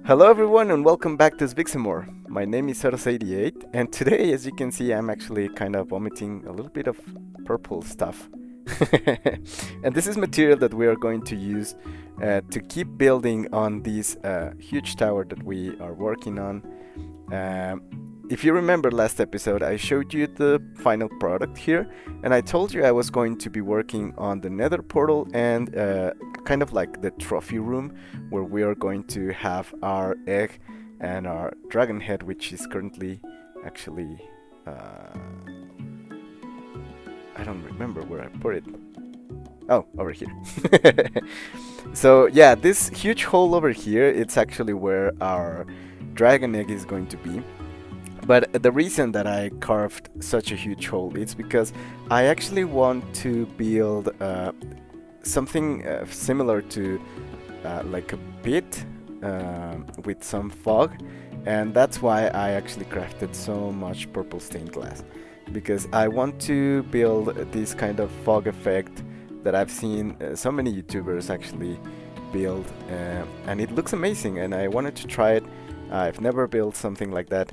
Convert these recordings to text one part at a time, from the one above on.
Hello everyone and welcome back to ZVYXEMORE. My name is ZVYXEMORE and today, as you can see, I'm actually kind of vomiting a little bit of purple stuff. And this is material that we are going to use to keep building on this huge tower that we are working on. If you remember last episode, I showed you the final product here, and I told you I was going to be working on the Nether portal and kind of like the trophy room where we are going to have our egg and our dragon head, which is currently actually I don't remember where I put it. Oh, over here. So yeah, this huge hole over here, it's actually where our dragon egg is going to be. But the reason that I carved such a huge hole is because I actually want to build something similar to like a pit with some fog, and that's why I actually crafted so much purple stained glass, because I want to build this kind of fog effect that I've seen so many YouTubers actually build, and it looks amazing, and I wanted to try it. I've never built something like that.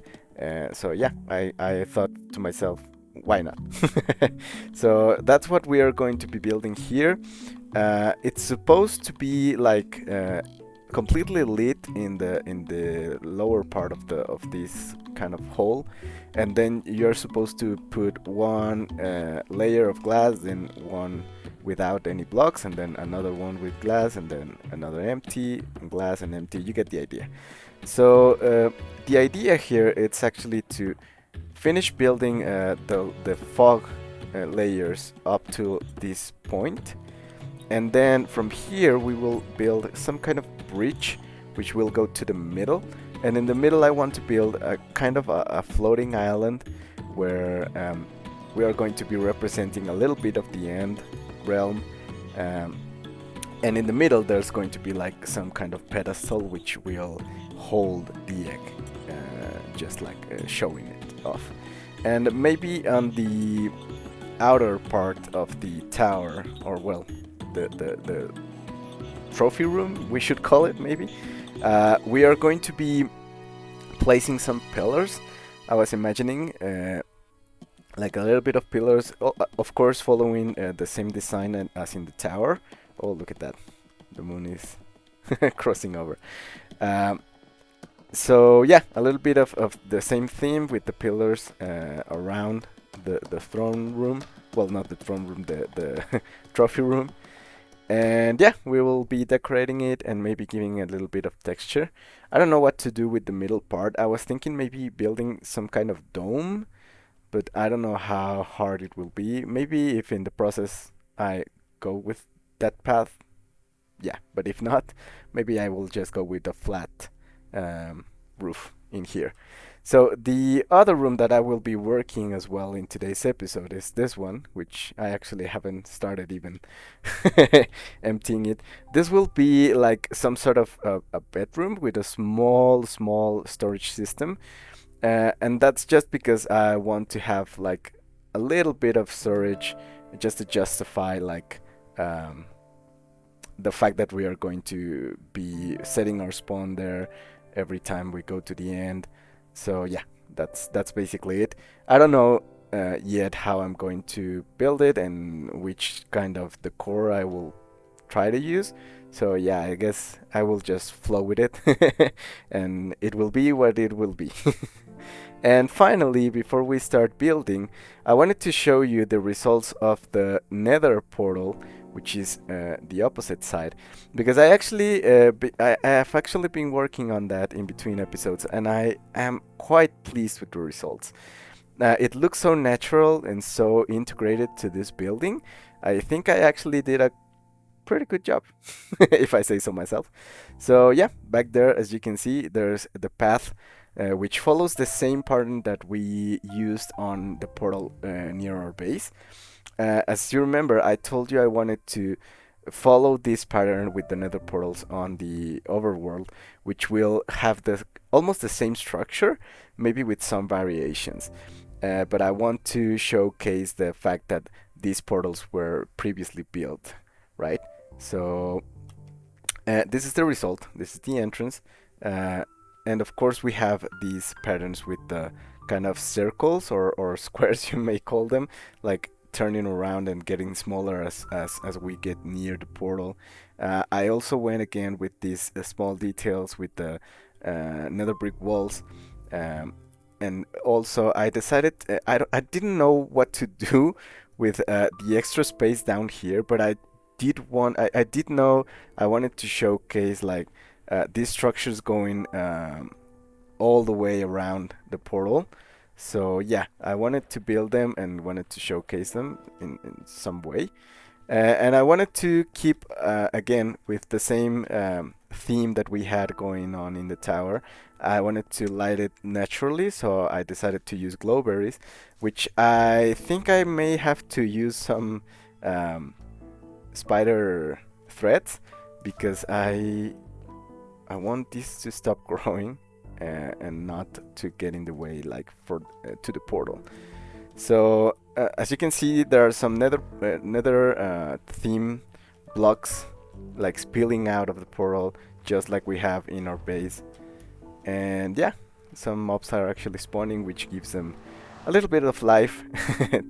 So yeah, I thought to myself, why not? So that's what we are going to be building here. It's supposed to be like completely lit in the lower part of this kind of hole, and then you're supposed to put one layer of glass, then one without any blocks, and then another one with glass, and then another empty, glass and empty. You get the idea. So the idea here it's actually to finish building the fog layers up to this point, and then from here we will build some kind of bridge which will go to the middle, and in the middle I want to build a kind of a floating island where we are going to be representing a little bit of the end realm, and in the middle there's going to be like some kind of pedestal which will hold the egg, just like showing it off. And maybe on the outer part of the tower, or well, the trophy room, we should call it maybe, we are going to be placing some pillars. I was imagining like a little bit of pillars, of course following the same design as in the tower. Oh, look at that, the moon is crossing over. So yeah, a little bit of the same theme with the pillars around the throne room. Well, not the throne room, the trophy room. And yeah, we will be decorating it and maybe giving a little bit of texture. I don't know what to do with the middle part. I was thinking maybe building some kind of dome, but I don't know how hard it will be. Maybe if in the process I go with that path, yeah. But if not, maybe I will just go with a flat roof in here. So the other room that I will be working as well in today's episode is this one, which I actually haven't started even emptying it. This will be like some sort of a bedroom with a small storage system, and that's just because I want to have like a little bit of storage just to justify like the fact that we are going to be setting our spawn there every time we go to the end. So yeah, that's basically it. I don't know yet how I'm going to build it and which kind of decor I will try to use. So yeah, I guess I will just flow with it and it will be what it will be. And finally, before we start building, I wanted to show you the results of the Nether portal, which is the opposite side, because I actually I have actually been working on that in between episodes, and I am quite pleased with the results. It looks so natural and so integrated to this building. I think I actually did a pretty good job, if I say so myself. So yeah, back there, as you can see, there's the path which follows the same pattern that we used on the portal near our base. As you remember, I told you I wanted to follow this pattern with the nether portals on the overworld, which will have the almost the same structure, maybe with some variations. But I want to showcase the fact that these portals were previously built, right? So this is the result. This is the entrance. Uh, and of course we have these patterns with the kind of circles or squares you may call them, like turning around and getting smaller as we get near the portal. I also went again with these small details with the nether brick walls. Um, and also I decided I didn't know what to do with the extra space down here, but I did know I wanted to showcase like these structures going all the way around the portal. So yeah, I wanted to build them and wanted to showcase them in some way. And I wanted to keep, again, with the same theme that we had going on in the tower. I wanted to light it naturally, so I decided to use glowberries, which I think I may have to use some um, spider threads because I want this to stop growing and not to get in the way, like for to the portal. So as you can see, there are some nether theme blocks like spilling out of the portal, just like we have in our base. And yeah, some mobs are actually spawning, which gives them a little bit of life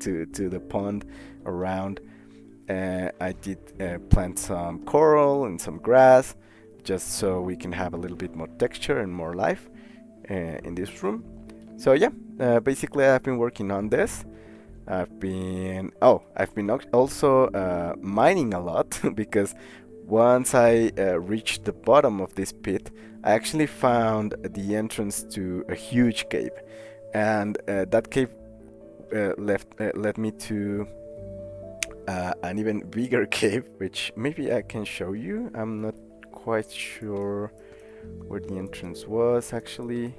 to the pond around. I did plant some coral and some grass, just so we can have a little bit more texture and more life in this room. So yeah, basically I've been working on this. I've been also mining a lot because once I reached the bottom of this pit, I actually found the entrance to a huge cave, and that cave led me to an even bigger cave, which maybe I can show you. I'm not quite sure where the entrance was actually.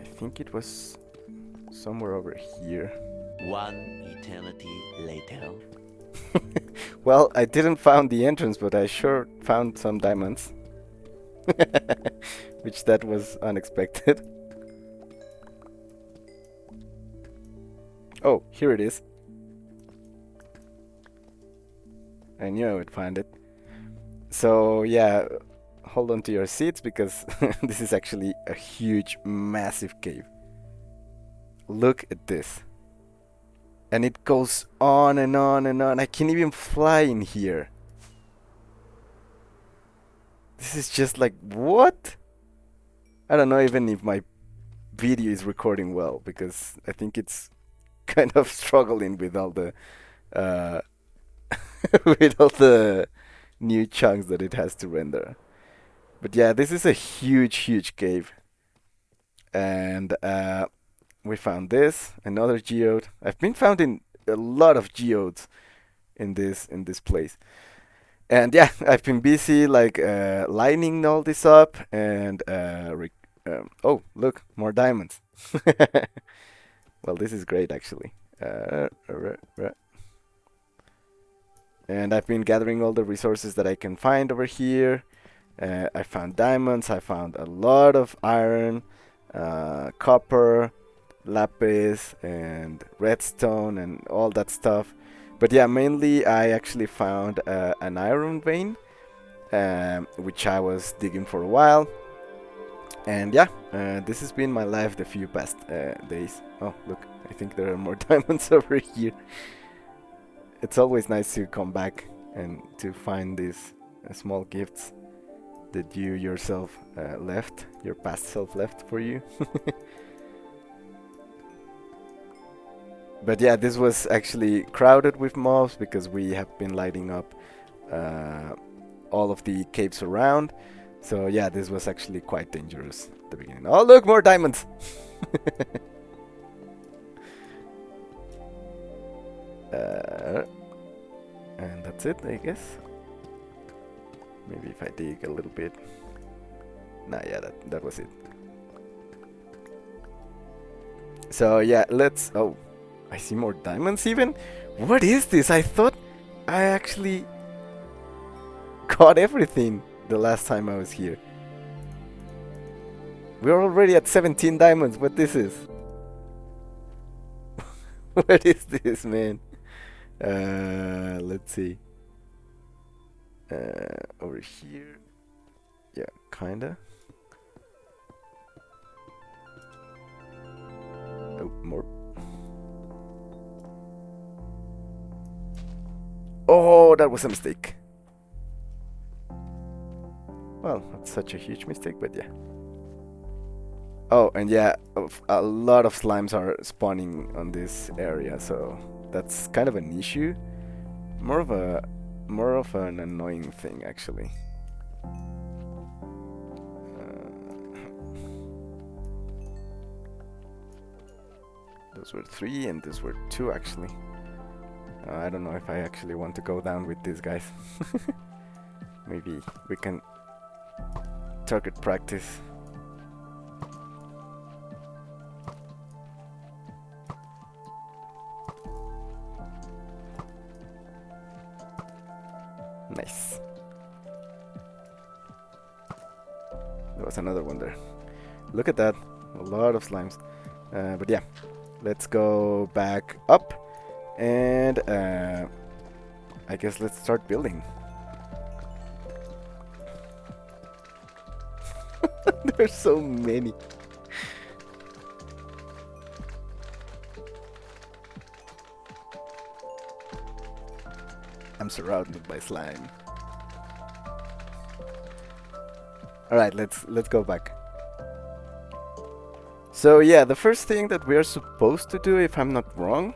I think it was somewhere over here. One eternity later. Well, I didn't found the entrance, but I sure found some diamonds. Which that was unexpected. Oh, here it is. I knew I would find it. So yeah, hold on to your seats because this is actually a huge, massive cave. Look at this. And it goes on and on and on. I can't even fly in here. This is just like, what? I don't know even if my video is recording well because I think it's kind of struggling with all the uh, with all the new chunks that it has to render. But yeah, this is a huge, huge cave, and we found this another geode. I've been finding a lot of geodes in this place, and yeah, I've been busy like lining all this up and oh look, more diamonds. Well, this is great actually. And I've been gathering all the resources that I can find over here. I found diamonds, I found a lot of iron, copper, lapis, and redstone, and all that stuff. But yeah, mainly I actually found an iron vein, which I was digging for a while. And yeah, this has been my life the few past days. Oh, look, I think there are more diamonds over here. It's always nice to come back and to find these small gifts that you yourself left, your past self left for you. But yeah, this was actually crowded with mobs because we have been lighting up all of the caves around. So yeah, this was actually quite dangerous at the beginning. Oh look, more diamonds! And that's it, I guess. Maybe if I dig a little bit. Nah, yeah, that was it. So yeah, let's... Oh, I see more diamonds even? What is this? I thought I actually got everything the last time I was here. We're already at 17 diamonds. What this is? What is this, man? Let's see. Over here. Yeah, kinda. Oh, more. Oh, that was a mistake. Well, that's such a huge mistake, but yeah. Oh, and yeah, a lot of slimes are spawning on this area, so that's kind of an issue. More of an annoying thing, actually. Those were 3, and those were 2, actually. I don't know if I actually want to go down with these guys. Maybe we can target practice. Nice. There was another one there. Look at that. A lot of slimes. But yeah, let's go back up. And I guess let's start building. There's so many. I'm surrounded by slime. Alright, let's go back. So yeah, the first thing that we are supposed to do, if I'm not wrong,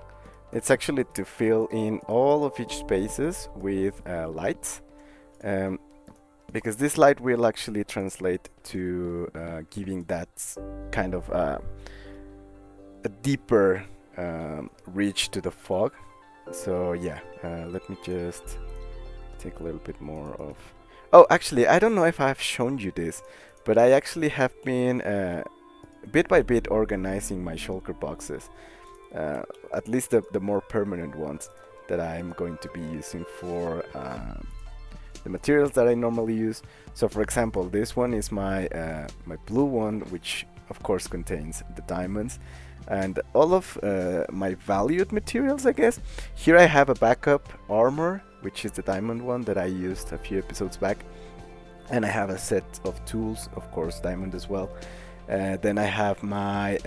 it's actually to fill in all of each spaces with lights. Because this light will actually translate to giving that kind of a deeper reach to the fog. So yeah, let me just take a little bit more of... Oh, actually, I don't know if I've shown you this, but I actually have been bit by bit organizing my shulker boxes. At least the more permanent ones that I'm going to be using for the materials that I normally use. So for example, this one is my my blue one, which of course contains the diamonds and all of my valued materials, I guess. Here I have a backup armor, which is the diamond one that I used a few episodes back, and I have a set of tools, of course diamond as well. Then I have my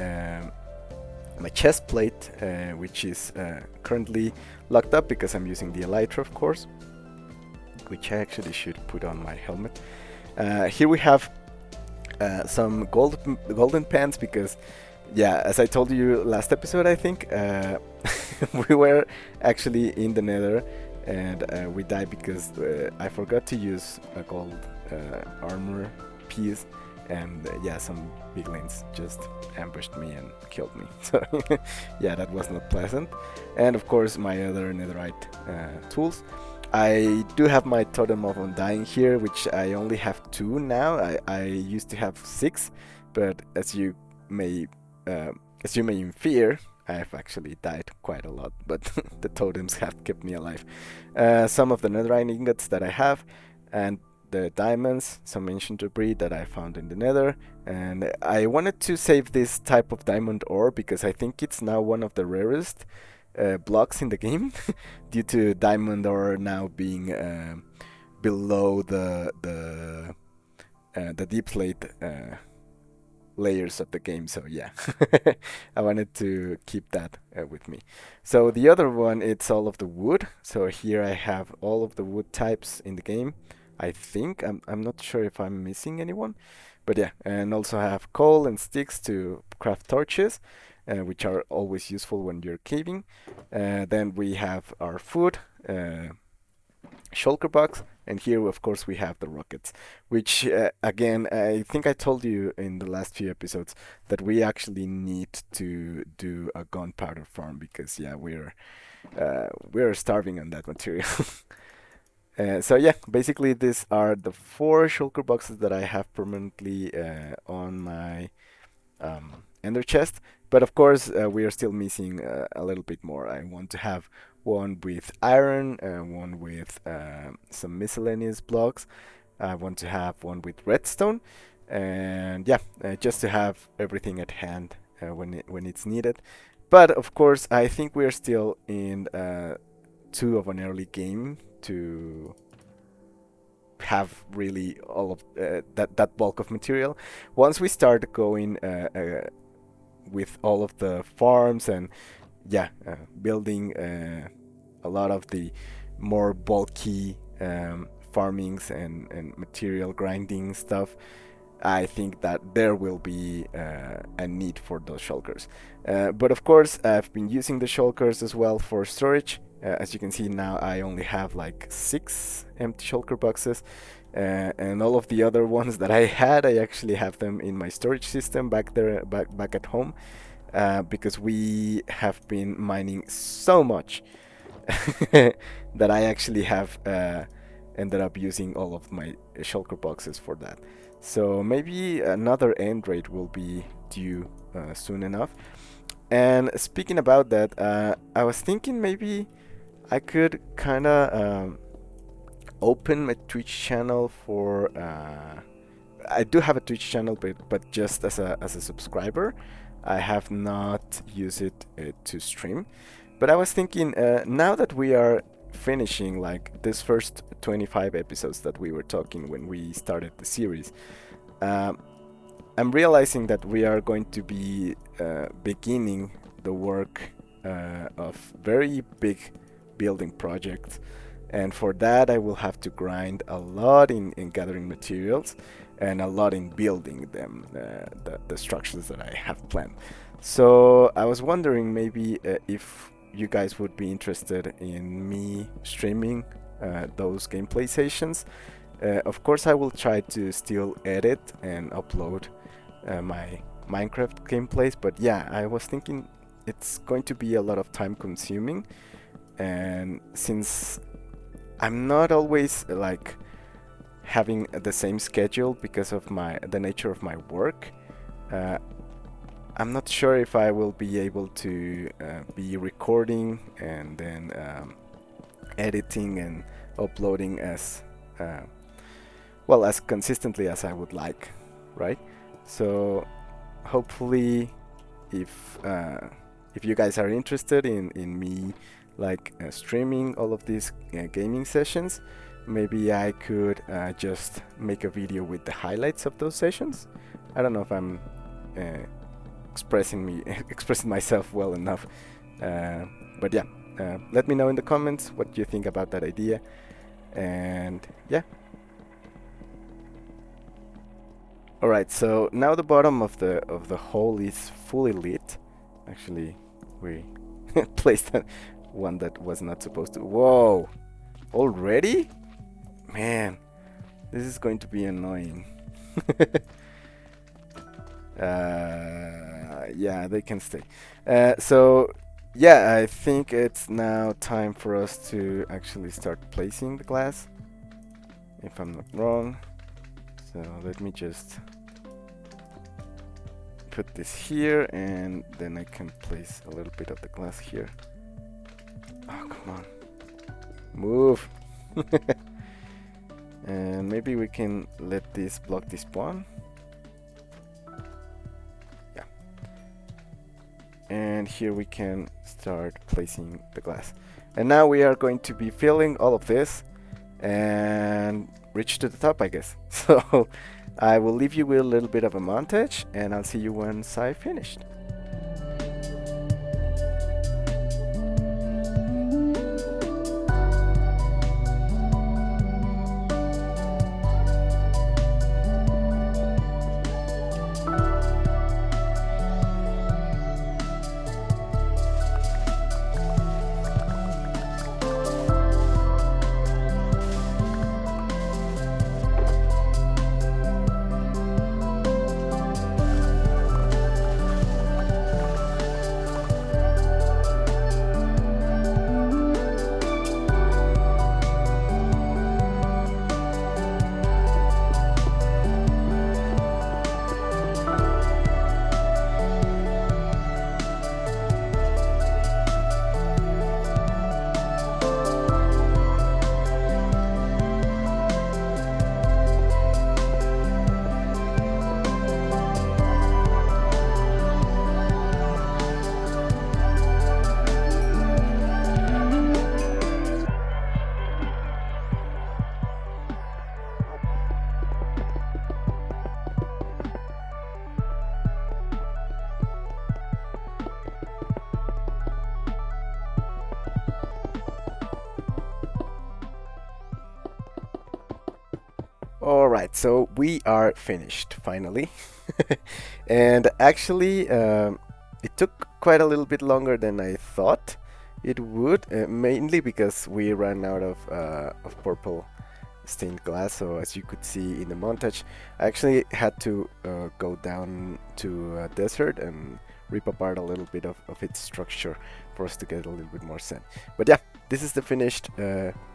my chest plate, which is currently locked up because I'm using the elytra, of course, which I actually should put on my helmet. Here we have some golden pants because, yeah, as I told you last episode, I think, we were actually in the Nether and we died because I forgot to use a gold armor piece, and yeah, some piglins just ambushed me and killed me. So yeah, that was not pleasant. And of course my other netherite tools. I do have my totem of undying here, which I only have 2 now. I used to have 6, but as you may infer, I've actually died quite a lot, but the totems have kept me alive. Some of the netherite ingots that I have, and the diamonds, some ancient debris that I found in the nether. And I wanted to save this type of diamond ore because I think it's now one of the rarest blocks in the game due to diamond ore now being below the deep slate layers of the game. So yeah, I wanted to keep that with me. So the other one, it's all of the wood. So here I have all of the wood types in the game. I think I'm not sure if I'm missing anyone, but yeah, and also have coal and sticks to craft torches, which are always useful when you're caving. Then we have our food, shulker box, and here of course we have the rockets, which again, I think I told you in the last few episodes that we actually need to do a gunpowder farm because yeah, we're starving on that material. So yeah, basically these are the 4 shulker boxes that I have permanently on my ender chest. But of course, we are still missing a little bit more. I want to have one with iron, one with some miscellaneous blocks. I want to have one with redstone, and yeah, just to have everything at hand when it's needed. But of course, I think we're still in too of an early game to have really all of that bulk of material. Once we start going with all of the farms and building a lot of the more bulky farmings and material grinding stuff, I think that there will be a need for those shulkers. But of course, I've been using the shulkers as well for storage. As you can see now, I only have like 6 empty shulker boxes, and all of the other ones that I had, I actually have them in my storage system back there, back at home, because we have been mining so much that I actually have ended up using all of my shulker boxes for that. So maybe another end raid will be due soon enough. And speaking about that, I was thinking maybe I could kind of open my Twitch channel for. I do have a Twitch channel, but just as a subscriber. I have not used it to stream. But I was thinking, now that we are finishing like this first 25 episodes that we were talking when we started the series, I'm realizing that we are going to be beginning the work of very big building projects, and for that I will have to grind a lot in gathering materials and a lot in building them, the structures that I have planned. So I was wondering maybe if you guys would be interested in me streaming those gameplay sessions. Of course, I will try to still edit and upload my Minecraft gameplays, but yeah, I was thinking it's going to be a lot of time consuming, and since I'm not always like having the same schedule because of the nature of my work, I'm not sure if I will be able to be recording and then editing and uploading as well as consistently as I would like, right? So hopefully, if you guys are interested in me like streaming all of these gaming sessions, maybe I could just make a video with the highlights of those sessions. I don't know if I'm expressing myself well enough, but yeah, let me know in the comments what you think about that idea, and yeah. Alright, so now the bottom of the hole is fully lit. Actually, we placed one that was not supposed to. Whoa! Already? Man, this is going to be annoying. Yeah, they can stay. So, yeah, I think it's now time for us to actually start placing the glass, if I'm not wrong. So let me just put this here, and then I can place a little bit of the glass here. Oh, come on. Move! And maybe we can let this block despawn. Yeah. And here we can start placing the glass. And now we are going to be filling all of this and reach to the top, I guess. So I will leave you with a little bit of a montage, and I'll see you once I finished. Alright, so we are finished finally. And actually, it took quite a little bit longer than I thought it would, mainly because we ran out of purple stained glass. So as you could see in the montage, I actually had to go down to a desert and rip apart a little bit of its structure for us to get a little bit more sand. But yeah, this is the finished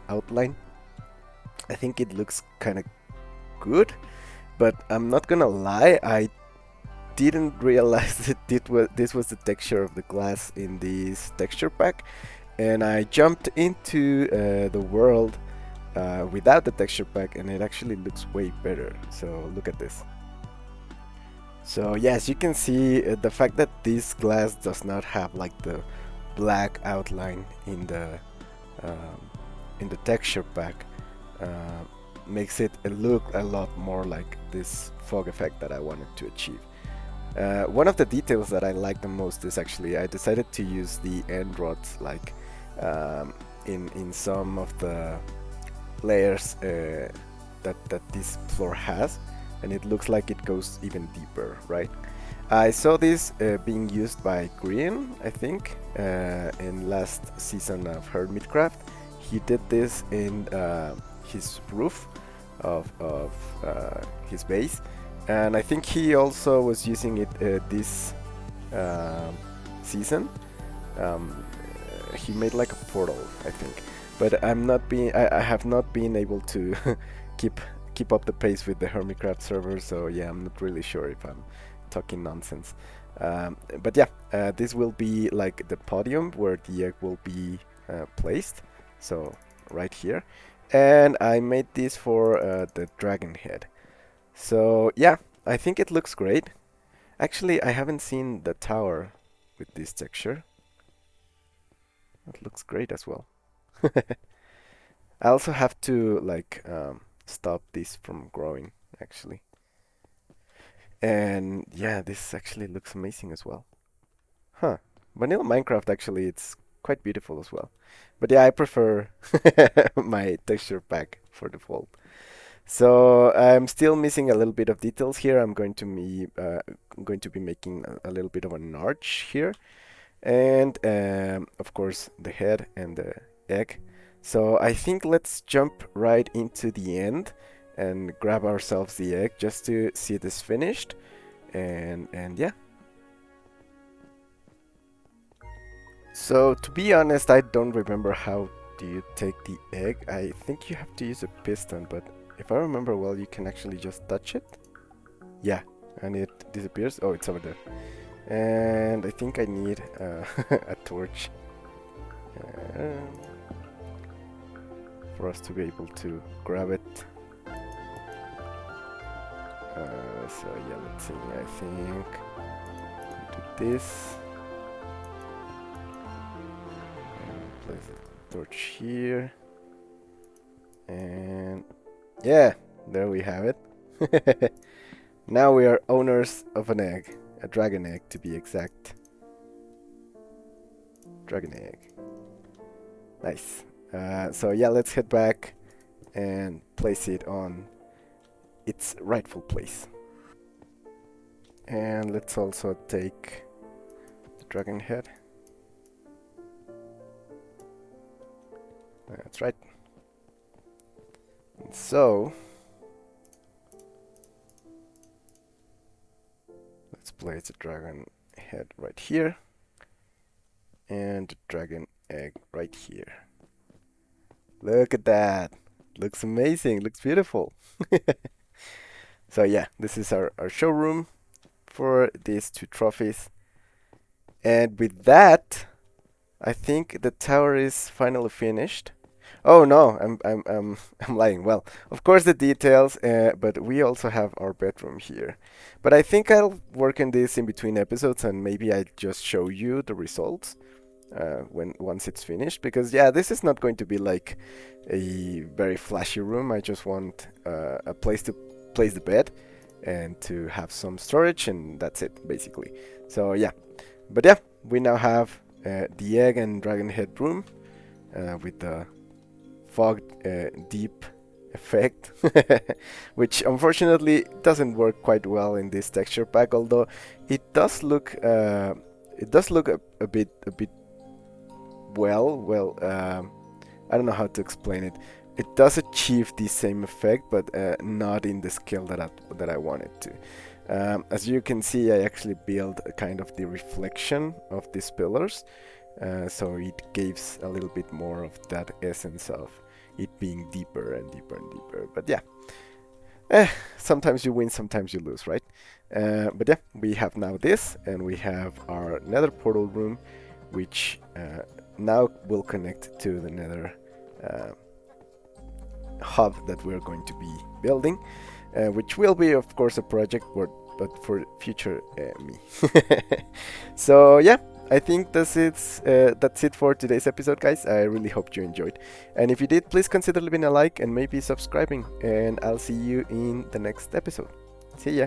outline. I think it looks kind of good, but I'm not gonna lie, I didn't realize that this was the texture of the glass in this texture pack, and I jumped into the world without the texture pack, and it actually looks way better. So look at this. So yes, you can see the fact that this glass does not have like the black outline in the texture pack makes it look a lot more like this fog effect that I wanted to achieve. One of the details that I like the most is actually I decided to use the end rods like in some of the layers that this floor has, and it looks like it goes even deeper, right? I saw this being used by Green, I think, in last season of Hermitcraft. He did this in his roof of his base, and I think he also was using it this season. He made like a portal, I think, but I have not been able to keep up the pace with the Hermitcraft server, so yeah, I'm not really sure if I'm talking nonsense. But yeah, this will be like the podium where the egg will be placed, so right here. And I made this for the dragon head. So yeah, I think it looks great. Actually, I haven't seen the tower with this texture. It looks great as well. I also have to like stop this from growing, actually. And yeah, this actually looks amazing as well. Huh. Vanilla Minecraft actually, it's quite beautiful as well. But yeah, I prefer my texture pack for default. So I'm still missing a little bit of details here. I'm going to be making a little bit of an arch here, and of course the head and the egg. So I think let's jump right into the end and grab ourselves the egg just to see this finished, and yeah. So to be honest, I don't remember how do you take the egg. I think you have to use a piston, but if I remember well, you can actually just touch it. Yeah, and it disappears. Oh, it's over there. And I think I need a torch for us to be able to grab it. So yeah, let's see. I think do this. And place the torch here. And yeah, there we have it. Now we are owners of an egg. A dragon egg, to be exact. Dragon egg. Nice. So yeah, let's head back and place it on its rightful place. And let's also take the dragon head. That's right. And so let's place the dragon head right here and the dragon egg right here. Look at that. Looks amazing. Looks beautiful. So yeah, this is our showroom for these two trophies. And with that, I think the tower is finally finished. Oh no, I'm lying. Well, of course the details, but we also have our bedroom here. But I think I'll work on this in between episodes, and maybe I'll just show you the results once it's finished. Because yeah, this is not going to be like a very flashy room. I just want a place to place the bed and to have some storage, and that's it basically. So yeah, but yeah, we now have the egg and dragon head room with the fog deep effect, which unfortunately doesn't work quite well in this texture pack, although it does look a bit well. I don't know how to explain it. It does achieve the same effect, but not in the scale that I want it to. As you can see, I actually built a kind of the reflection of these pillars, so it gives a little bit more of that essence of it being deeper and deeper and deeper. But yeah, sometimes you win, sometimes you lose, right? But yeah, we have now this, and we have our Nether portal room, which now will connect to the Nether hub that we're going to be building, which will be, of course, a project, but for future me. So yeah, I think that's it for today's episode, guys. I really hope you enjoyed, and if you did, please consider leaving a like and maybe subscribing, and I'll see you in the next episode. See ya.